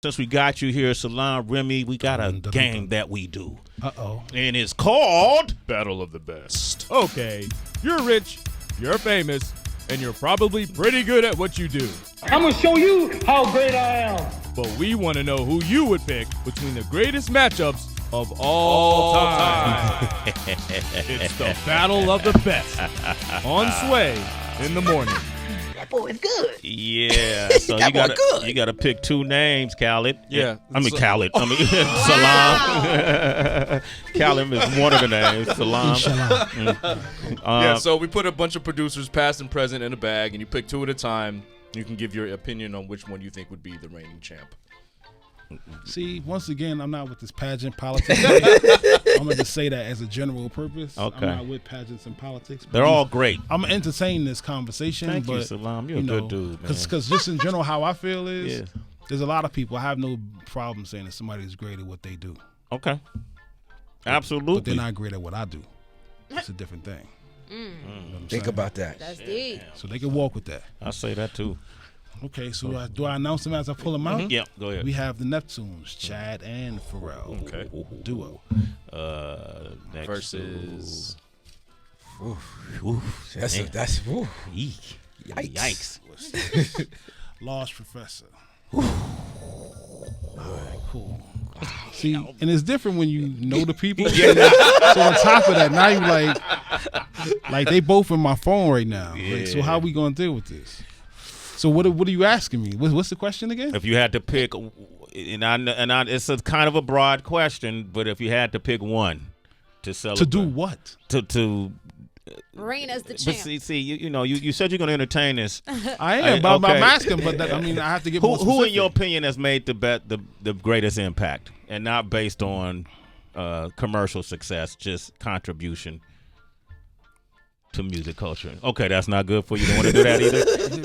Since we got you here, Salaam Remi, we got a game that we do. Uh-oh. And it's called Battle of the Best. Okay, you're rich, you're famous, and you're probably pretty good at what you do. I'm gonna show you how great I am. But we want to know who you would pick between the greatest matchups of all time. It's the Battle of the Best on Sway in the morning. That boy is good. Yeah, so you gotta pick two names, Khaled. Yeah. Khaled. Salam. Khaled is one of the names. Salam. So we put a bunch of producers, past and present, in a bag, and you pick two at a time. You can give your opinion on which one you think would be the reigning champ. See, once again, I'm not with this pageant politics. I'm going to just say that as a general purpose. Okay. I'm not with pageants and politics. They're all great. I'm entertaining this conversation. Thank but, you, Salam. You're a good dude, man. Because just in general, how I feel is there's a lot of people. I have no problem saying that somebody is great at what they do. Okay. Absolutely. But they're not great at what I do. It's a different thing. You know Think about that. That's deep. So they can walk with that. I say that too. Okay, so do I announce them as I pull them out? Yeah, go ahead. We have the Neptunes, Chad and Pharrell. Okay. Duo. Next Versus. That's Yikes. Lost Professor. All right, cool. See, and it's different when you know the people. So on top of that, now you like they both in my phone right now. Like, so how we gonna deal with this? So what are you asking me? What's the question again? If you had to pick, it's a kind of a broad question, but if you had to pick one to celebrate, to do what? To reign as the champ. But see, you said you're going to entertain this. I am, but I'm asking. But I have to get more specific. Who, in your opinion, has made the greatest impact, and not based on commercial success, just contribution to music culture? Okay, that's not good for you. Don't want to do that either.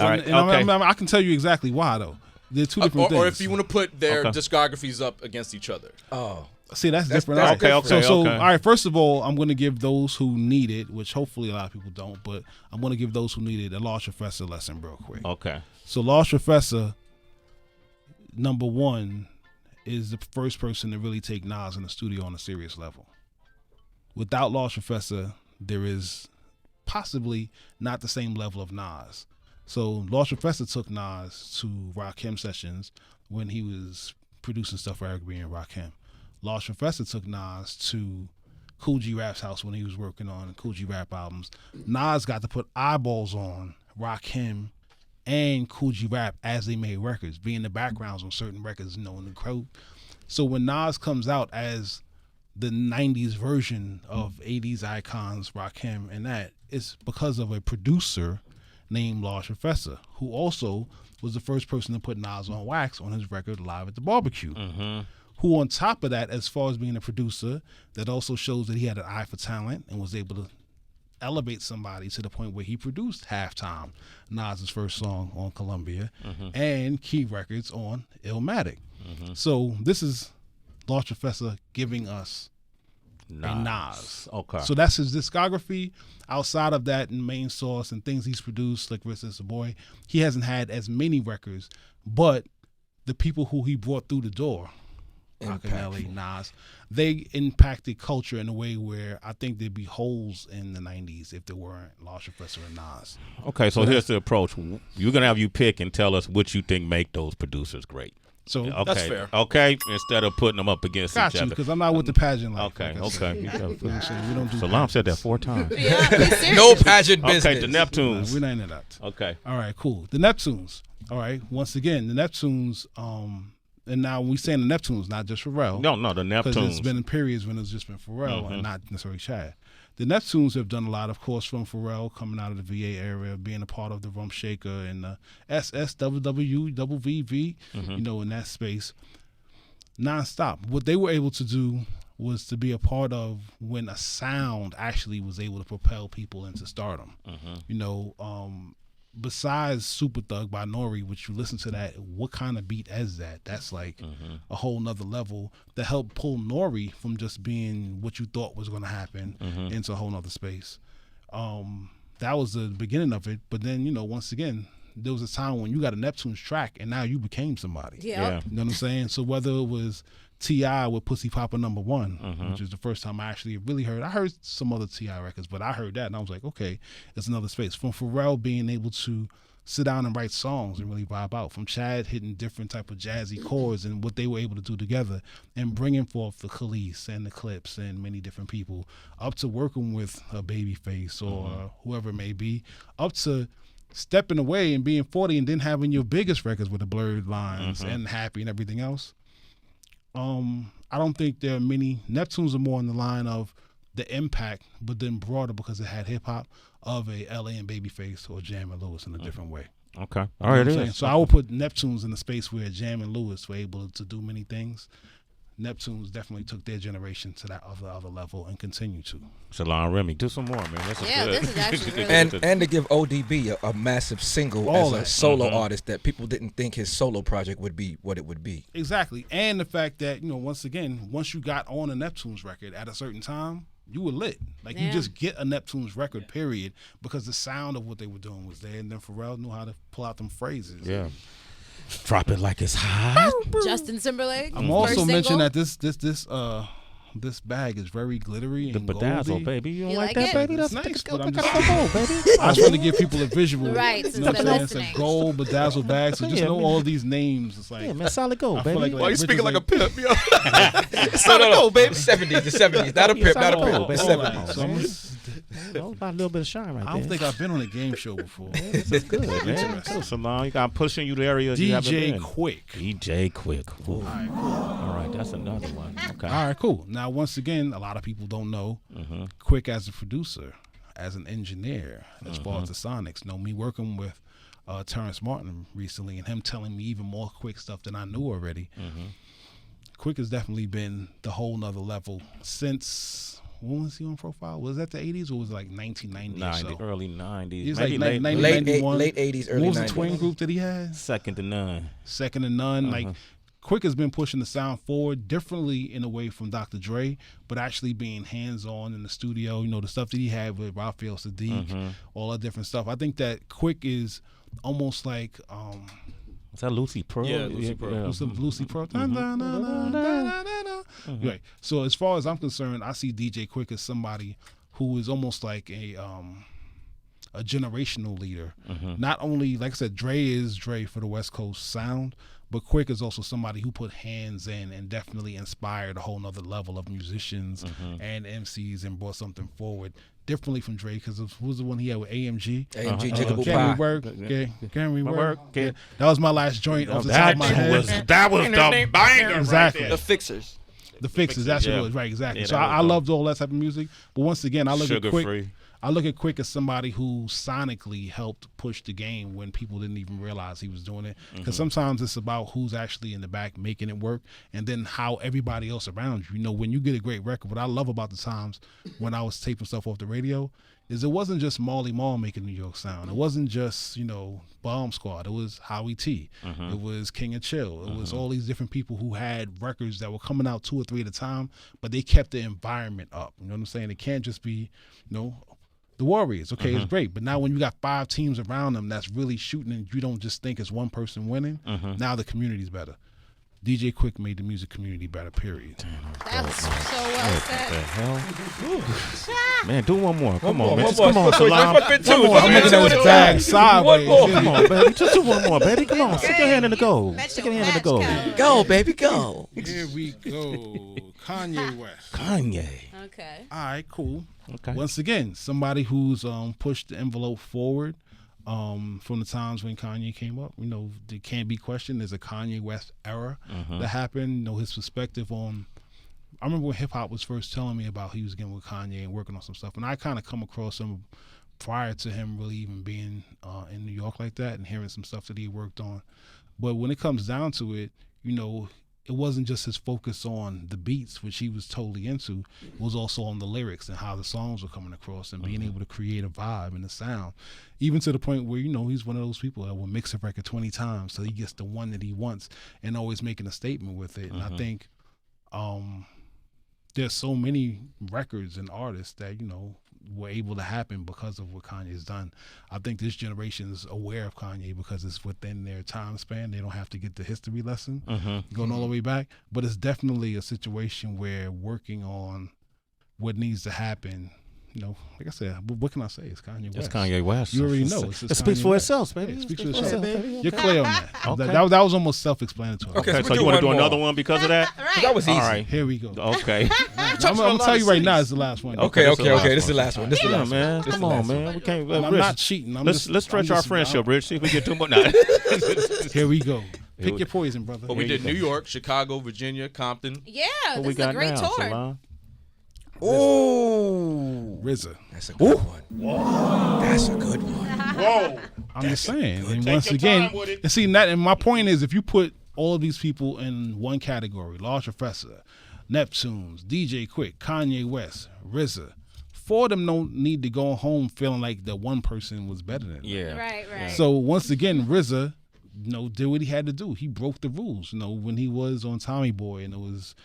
All right, okay. I can tell you exactly why though. They're two different things. Or if you want to put their discographies up against each other. Oh, see, that's different. Okay. So, all right. First of all, I'm going to give those who need it, which hopefully a lot of people don't, but I'm going to give those who need it a Lost Professor lesson real quick. Okay. So, Lost Professor, number one, is the first person to really take Nas in the studio on a serious level. Without Lost Professor, there is possibly not the same level of Nas. So Lost Professor took Nas to Rakim sessions when he was producing stuff for Eric B and Rakim. Lost Professor took Nas to Kool G Rap's house when he was working on Kool G Rap albums. Nas got to put eyeballs on Rakim and Kool G Rap as they made records, being the backgrounds on certain records, in the crowd. So when Nas comes out as the 90s version of 80s icons, Rakim and that, it's because of a producer named Lost Professor, who also was the first person to put Nas on wax on his record Live at the Barbecue. Mm-hmm. Who on top of that, as far as being a producer, that also shows that he had an eye for talent and was able to elevate somebody to the point where he produced Halftime, Nas's first song on Columbia, and Key Records on Illmatic. So this is Lost Professor giving us a Nas. Okay. So that's his discography. Outside of that, and Main Source and things he's produced, like Rich is a Boy, he hasn't had as many records, but the people who he brought through the door, Rakim, Nas, they impacted culture in a way where I think there'd be holes in the 90s if there weren't Lost Professor and Nas. Okay, so here's the approach. You're going to have you pick and tell us what you think make those producers great. So that's fair. Okay, instead of putting them up against each other. Because I'm not with the pageant life. Okay. We don't do Salam said that 4 times. no pageant business. Okay, the Neptunes. We're not into that. Okay. All right, cool. The Neptunes. All right. Once again, the Neptunes. And now when we saying the Neptunes, not just Pharrell. No, the Neptunes. Because there's been periods when it's just been Pharrell and not necessarily Chad. The Neptunes have done a lot, of course, from Pharrell coming out of the VA area, being a part of the Rump Shaker and the SSWW, WVV, in that space, nonstop. What they were able to do was to be a part of when a sound actually was able to propel people into stardom. Besides Super Thug by Nori, which you listen to that, what kind of beat is that? That's like a whole nother level that helped pull Nori from just being what you thought was going to happen into a whole nother space. That was the beginning of it. But then, once again, there was a time when you got a Neptunes track and now you became somebody. Yeah. You know what I'm saying? So whether it was T.I. with Pussy Papa #1, which is the first time I actually really heard. I heard some other T.I. records, but I heard that and I was like, okay, it's another space. From Pharrell being able to sit down and write songs and really vibe out. From Chad hitting different type of jazzy chords and what they were able to do together and bringing forth the Khalees and the Clips and many different people, up to working with a Babyface or whoever it may be, up to stepping away and being 40 and then having your biggest records with the Blurred Lines and Happy and everything else. I don't think there are many. Neptunes are more on the line of the impact, but then broader because it had hip hop of a LA and Babyface or Jam and Lewis in a different way. Okay. All right. You know what I'm saying? So I would put Neptunes in the space where Jam and Lewis were able to do many things. Neptunes definitely took their generation to that other level and continue to. Salaam Remi, do some more, man. This is good. This is actually really And to give ODB a massive single as a solo artist that people didn't think his solo project would be what it would be. Exactly. And the fact that, once again, once you got on a Neptunes record at a certain time, you were lit. Like, you just get a Neptunes record, period, because the sound of what they were doing was there. And then Pharrell knew how to pull out them phrases. Yeah. Drop it like it's hot. Justin Timberlake. I'm also mentioning that this bag is very glittery and the bedazzle, goldy. baby. You don't You like like that, it? baby? It's That's nice, go, but I'm pick just up the gold, baby. I was trying to give people a visual. Right, You since know what I'm they're saying? It's a listening. gold bedazzled bag. So just know all these names. It's like, Yeah, man, solid gold, I feel baby. like Why you Rich speaking is like a like- pimp, yo? No, baby. The 70s. Not a pimp, not a Oh, pimp. baby. The all 70s. that. So I'm- A little bit of shine right I there. don't think I've been on a game show before. This is good, man. Cool, Salaam. You got pushing you to areas you haven't DJ been. Quik. DJ Quik. Ooh. All right, that's another one. Okay. All right, cool. Now, once again, a lot of people don't know Quik as a producer, as an engineer, as far as the Sonics. Know me working with Terrace Martin recently and him telling me even more Quik stuff than I knew already. Quik has definitely been the whole nother level since, when was he on Profile? Was that the 80s or was it like 1990 or so? Early 90s. He was Maybe like late, Late 91. 80s, early 90s. What was the twin group that he had? second to none. Second to none. Like, Quik has been pushing the sound forward differently in a way from Dr. Dre, but actually being hands-on in the studio. The stuff that he had with Raphael Sadiq, all that different stuff. I think that Quik is almost like Is that Lucy Pearl? Yeah, Lucy Pearl. what's the Lucy Pearl? Right. So as far as I'm concerned, I see DJ Quik as somebody who is almost like a generational leader. Not only, like I said, Dre is Dre for the West Coast sound, but Quik is also somebody who put hands in and definitely inspired a whole nother level of musicians and MCs and brought something forward differently from Dre, because who was the one he had with AMG? AMG Jigaboo Can Pie. we work? Yeah, can we work? work? Yeah. That was my last joint off the top That of my head. was the banger Exactly. right The Fixers. The Fixes, that's what yeah. it was, right? Exactly. Yeah, So that was I dope. loved all that type of music. But once again, I look at Quik. Sugar-free. I look at Quik as somebody who sonically helped push the game when people didn't even realize he was doing it. Because sometimes it's about who's actually in the back making it work, and then how everybody else around you. When you get a great record, what I love about the times when I was taping stuff off the radio is it wasn't just Marley Marl making New York sound. It wasn't just, Bomb Squad. It was Howie T. It was King of Chill. It was all these different people who had records that were coming out 2 or 3 at a time, but they kept the environment up. You know what I'm saying? It can't just be, the Warriors. Okay, it's great. But now when you got 5 teams around them that's really shooting and you don't just think it's one person winning, now the community's better. DJ Quik made the music community better, period. That was so well What said. the hell? Man, do one more. Come on, man. one Just more. come on, One more. Salaam. Let's put two. One more, I'm man. looking at His bag sideways. Come on, baby. Just do one more, baby. Come on. Stick your hand in the gold. Stick your hand in the gold. Go, baby, go. Here we go. Kanye West. Kanye. Okay. All right, cool. Okay. Once again, somebody who's pushed the envelope forward from the times when Kanye came up. There can't be questioned. There's a Kanye West era that happened. His perspective on. I remember when hip hop was first telling me about he was getting with Kanye and working on some stuff, and I kind of come across him prior to him really even being in New York like that and hearing some stuff that he worked on. But when it comes down to it, it wasn't just his focus on the beats, which he was totally into. It was also on the lyrics and how the songs were coming across and being able to create a vibe and a sound. Even to the point where, he's one of those people that will mix a record 20 times so he gets the one that he wants and always making a statement with it. And I think there's so many records and artists that, were able to happen because of what Kanye's done. I think this generation is aware of Kanye because it's within their time span. They don't have to get the history lesson going all the way back. But it's definitely a situation where working on what needs to happen. You know, like I said, what can I say? It's Kanye West. It's Kanye West. You already know. It speaks for itself, baby. It speaks for itself. You're clear on that. Okay. That was almost self-explanatory. Okay, so you want to do another one because of that? Right. That was easy. All right. Here we go. Okay. I'm gonna tell you right now, it's the last one. Okay. This is the last one. This is the Yeah, last one. man. Come on, man. We can't. I'm not cheating. Let's stretch our friendship, Rich. See if we get too much. Nah. Here we go. Pick your poison, brother. But we did New York, Chicago, Virginia, Compton. Yeah, What this we is a got great now, tour. Salaam? Ooh. RZA. That's a good one. That's a good one. Whoa. I'm just saying. And Take once your again, time with it. and see that. And my point is, if you put all of these people in one category, Large Professor, Neptunes, DJ Quik, Kanye West, RZA, four of them don't need to go home feeling like the one person was better than them. Yeah. Right. So once again, RZA, did what he had to do. He broke the rules. When he was on Tommy Boy, and it was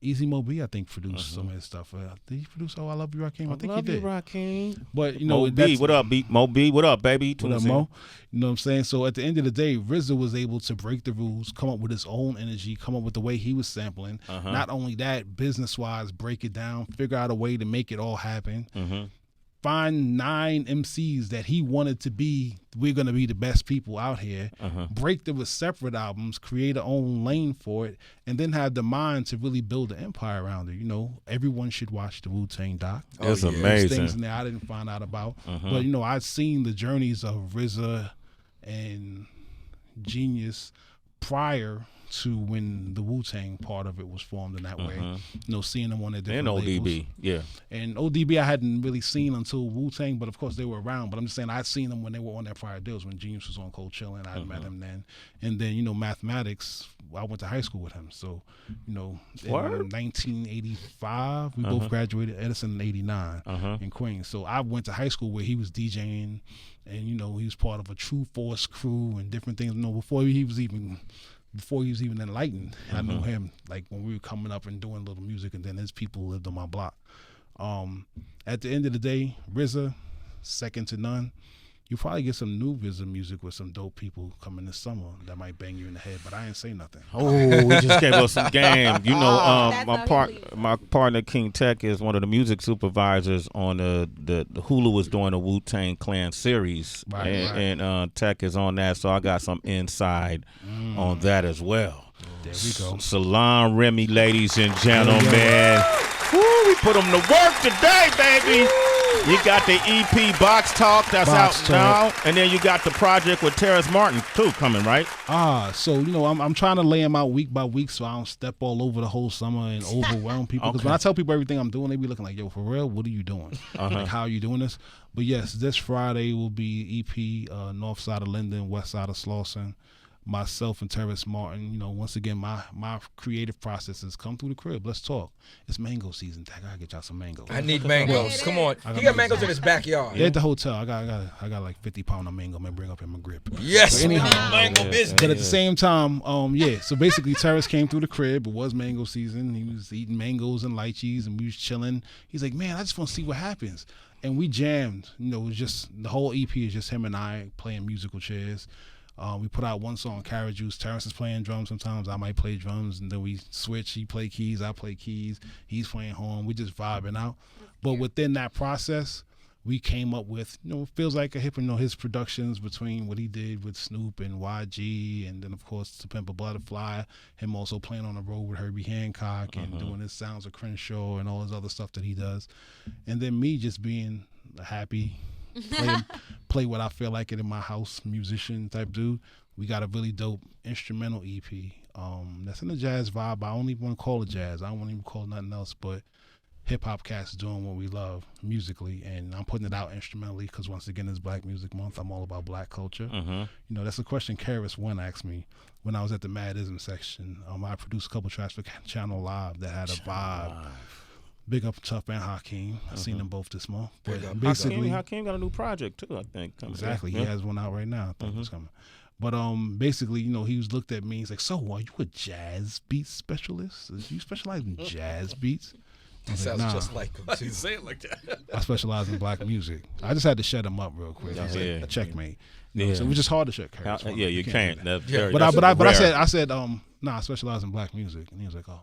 Easy Mo B, I think, produced some of his stuff. Did he produce "Oh I Love You, Rakim"? I think he did. Rakim. But Mo B, what up, Mo B? What up, baby? What up, Mo? You know what I'm saying? So at the end of the day, RZA was able to break the rules, come up with his own energy, come up with the way he was sampling. Not only that, business-wise, break it down, figure out a way to make it all happen. Find 9 MCs that he wanted to be. We're going to be the best people out here. Break them with separate albums, create our own lane for it, and then have the mind to really build an empire around it. Everyone should watch the Wu-Tang doc. It's There's amazing. things in there I didn't find out about. But, I've seen the journeys of RZA and Genius prior to when the Wu-Tang part of it was formed in that way. Seeing them on their different And labels. ODB, yeah. And ODB I hadn't really seen until Wu-Tang, but of course they were around. But I'm just saying I'd seen them when they were on their prior deals, when Genius was on Cold Chillin'. I met him then. And then, Mathematics, I went to high school with him. So, in 1985, we both graduated Edison in 89 in Queens. So I went to high school where he was DJing and, he was part of a True Force crew and different things. Before he was even enlightened, I knew him like when we were coming up and doing little music, and then his people lived on my block. At the end of the day, RZA, second to none. You probably get some new RZA music with some dope people coming this summer that might bang you in the head, but I ain't say nothing. Oh, we just gave us some game. That's My partner King Tech is one of the music supervisors on the Hulu is doing a Wu-Tang Clan series, and Tech is on that, so I got some inside on that as well. There we go. Salaam Remi, ladies and gentlemen. Woo, we put them to work today, baby. You got the EP Box Talk that's out now, and then you got the project with Terrace Martin too coming, right? So I'm trying to lay them out week by week so I don't step all over the whole summer and overwhelm people. Because when I tell people everything I'm doing, they be looking like, "Yo, for real? What are you doing? Like, how are you doing this?" But yes, this Friday will be EP North Side of Linden, West Side of Slauson. Myself and Terrace Martin, once again, my creative processes come through the crib. Let's talk. It's mango season. I gotta get y'all some mangoes. I need mangoes. Come on. He got mangoes in his backyard. Yeah, at the hotel. I got like 50 pound of mango. Man, bring up in my grip. Yes. So anyhow, Mango business. but at the same time, So basically, Terrace came through the crib. It was mango season. He was eating mangoes and lychees, and we was chilling. He's like, "Man, I just want to see what happens." And we jammed. It was just the whole EP is just him and I playing musical chairs. We put out one song, Carrot Juice. Terrence is playing drums sometimes. I might play drums, and then we switch. He play keys, I play keys. He's playing horn. We just vibing out. But within that process, we came up with, it feels like a hip, his productions between what he did with Snoop and YG, and then, of course, To Pimp a Butterfly, him also playing on the road with Herbie Hancock and doing his Sounds of Crenshaw and all his other stuff that he does. And then me just being happy, play what I feel like it in my house, musician type dude. We got a really dope instrumental EP that's in the jazz vibe. I don't even want to call it jazz. I don't want to even call it nothing else, but hip-hop cats doing what we love musically, and I'm putting it out instrumentally because once again it's Black Music Month. I'm all about black culture. That's a question Karis Wynn asked me when I was at the Madism section. I produced a couple tracks for Channel Live that had a vibe. Big up Tough and Hakeem. I seen them both this month. But basically, Hakeem got a new project too, I think. Exactly. He has one out right now. I think it's coming. But basically, he was looked at me. He's like, "So, are you a jazz beat specialist? Do you specialize in jazz beats?" He sounds nah. just like him, Why too. you say it like that? I specialize in black music. I just had to shut him up real quick. He's Yeah. like, checkmate. Yeah. So it was just hard to shut Harris. Yeah, you can't. That's Yeah. very, But that's I rare. said, nah, I specialize in black music, and he was like, oh.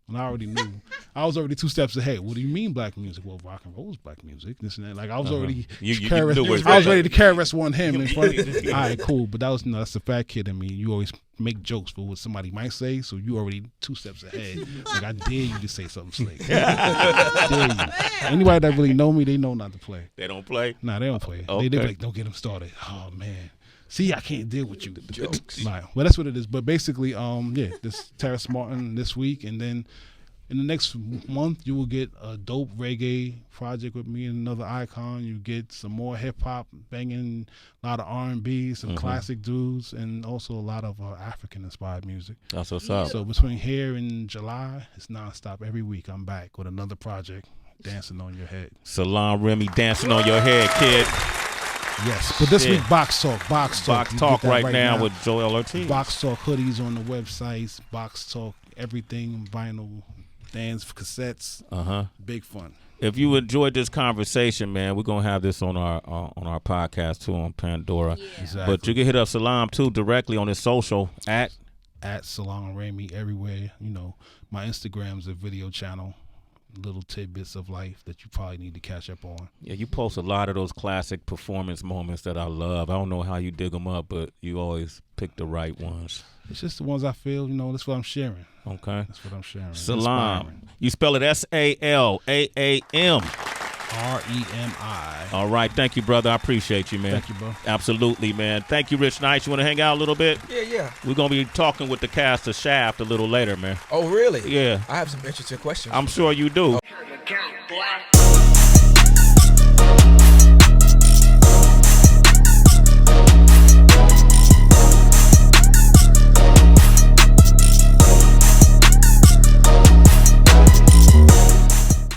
And I already knew. I was already 2 steps ahead. What do you mean black music? Well, rock and roll is black music. This and that. Like I was already. You KRS knew it. I was ready to KRS One him in front. All right, cool. But that was that's the fat kid in me. You always make jokes for what somebody might say, so you already 2 steps ahead. Like I dare you to say something slick. Dare you. Anybody that really know me, they know not to play. They don't play. Nah, they don't play. Okay. They be like, don't get him started. Oh man. See, I can't deal with you. Jokes. Right. Well, that's what it is. But basically, this Terrace Martin this week, and then in the next month, you will get a dope reggae project with me and another icon. You get some more hip hop, banging, a lot of R&B, some classic dudes, and also a lot of African inspired music. That's what's up. So between here and July, it's nonstop. Every week, I'm back with another project, dancing on your head. Salaam Remi dancing on your head, kid. Yes, but this Yeah. week, Box Talk. Box You Talk get that right now with Joel Ortiz. Box Talk hoodies on the websites. Box Talk everything, vinyl, dance cassettes. Big fun. If you enjoyed this conversation, man, we're gonna have this on our podcast too on Pandora. Exactly. But you can hit up Salaam too directly on his social at Salaam Remi everywhere. You know, my Instagram's a video channel. Little tidbits of life that you probably need to catch up on. Yeah, you post a lot of those classic performance moments that I love. I don't know how you dig them up, but you always pick the right ones. It's just the ones I feel, that's what I'm sharing. Okay. That's what I'm sharing. Salaam. Inspiring. You spell it SALAAM. REMI. All right. Thank you, brother. I appreciate you, man. Thank you, bro. Absolutely, man. Thank you, Rich Knight. You want to hang out a little bit? Yeah. We're going to be talking with the cast of Shaft a little later, man. Oh, really? Yeah. I have some interesting questions. I'm sure you do. Count, boy.